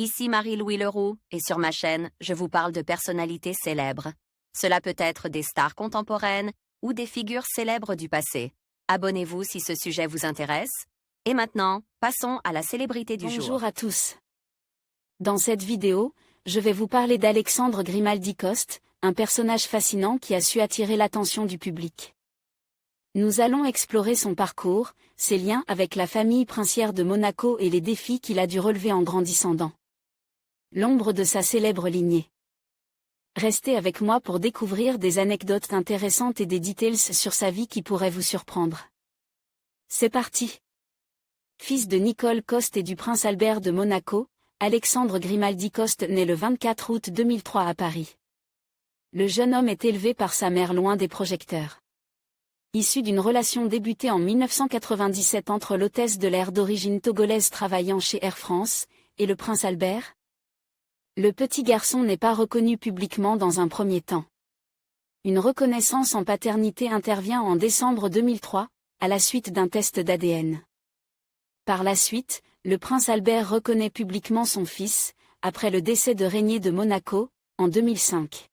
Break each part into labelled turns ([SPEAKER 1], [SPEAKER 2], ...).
[SPEAKER 1] Ici Marie-Louis Leroux, et sur ma chaîne, je vous parle de personnalités célèbres. Cela peut être des stars contemporaines ou des figures célèbres du passé. Abonnez-vous si ce sujet vous intéresse. Et maintenant, passons à la célébrité du jour.
[SPEAKER 2] Bonjour à tous. Dans cette vidéo, je vais vous parler d'Alexandre Grimaldi-Coste, un personnage fascinant qui a su attirer l'attention du public. Nous allons explorer son parcours, ses liens avec la famille princière de Monaco et les défis qu'il a dû relever en grandissant dans l'ombre de sa célèbre lignée. Restez avec moi pour découvrir des anecdotes intéressantes et des details sur sa vie qui pourraient vous surprendre. C'est parti! Fils de Nicole Coste et du prince Albert de Monaco, Alexandre Grimaldi-Coste naît le 24 août 2003 à Paris. Le jeune homme est élevé par sa mère loin des projecteurs. Issu d'une relation débutée en 1997 entre l'hôtesse de l'air d'origine togolaise travaillant chez Air France, et le prince Albert, le petit garçon n'est pas reconnu publiquement dans un premier temps. Une reconnaissance en paternité intervient en décembre 2003, à la suite d'un test d'ADN. Par la suite, le prince Albert reconnaît publiquement son fils, après le décès de Régnier de Monaco, en 2005.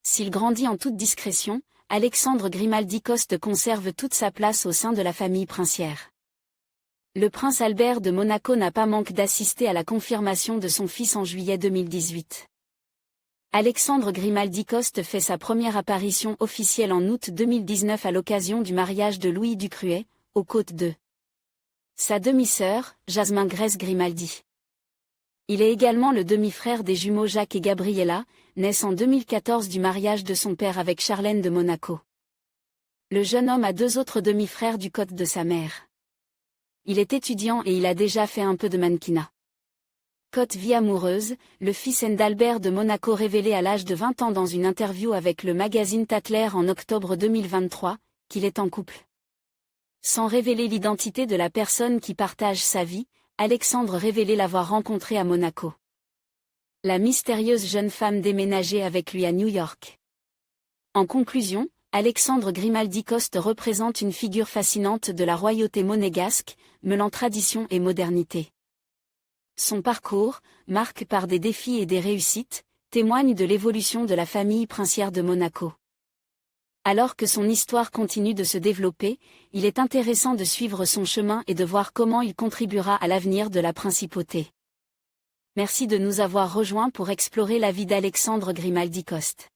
[SPEAKER 2] S'il grandit en toute discrétion, Alexandre Grimaldi-Coste conserve toute sa place au sein de la famille princière. Le prince Albert de Monaco n'a pas manqué d'assister à la confirmation de son fils en juillet 2018. Alexandre Grimaldi-Coste fait sa première apparition officielle en août 2019 à l'occasion du mariage de Louis Ducruet, aux côtes de sa demi-sœur, Jasmin Grèce Grimaldi. Il est également le demi-frère des jumeaux Jacques et Gabriella, nés en 2014 du mariage de son père avec Charlène de Monaco. Le jeune homme a deux autres demi-frères du côté de sa mère. Il est étudiant et il a déjà fait un peu de mannequinat. Côte vie amoureuse, le fils d'Albert de Monaco révélé à l'âge de 20 ans dans une interview avec le magazine Tatler en octobre 2023, qu'il est en couple. Sans révéler l'identité de la personne qui partage sa vie, Alexandre révélait l'avoir rencontré à Monaco. La mystérieuse jeune femme déménageait avec lui à New York. En conclusion, Alexandre Grimaldi-Coste représente une figure fascinante de la royauté monégasque, mêlant tradition et modernité. Son parcours, marqué par des défis et des réussites, témoigne de l'évolution de la famille princière de Monaco. Alors que son histoire continue de se développer, il est intéressant de suivre son chemin et de voir comment il contribuera à l'avenir de la principauté. Merci de nous avoir rejoints pour explorer la vie d'Alexandre Grimaldi-Coste.